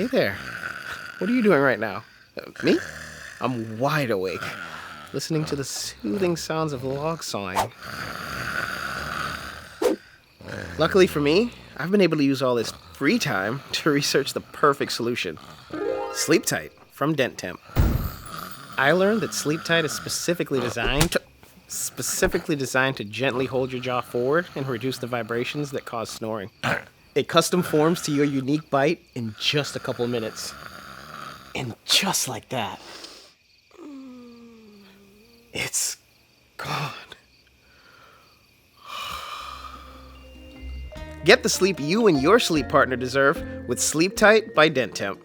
Hey there. What are you doing right now? Me? I'm wide awake, listening to the soothing sounds of log sawing. Luckily for me, I've been able to use all this free time to research the perfect solution. SleepTight from Dentemp. I learned that SleepTight is specifically designed to gently hold your jaw forward and reduce the vibrations that cause snoring. It custom forms to your unique bite in just a couple of minutes. And just like that, it's gone. Get the sleep you and your sleep partner deserve with SleepTight by Dentemp.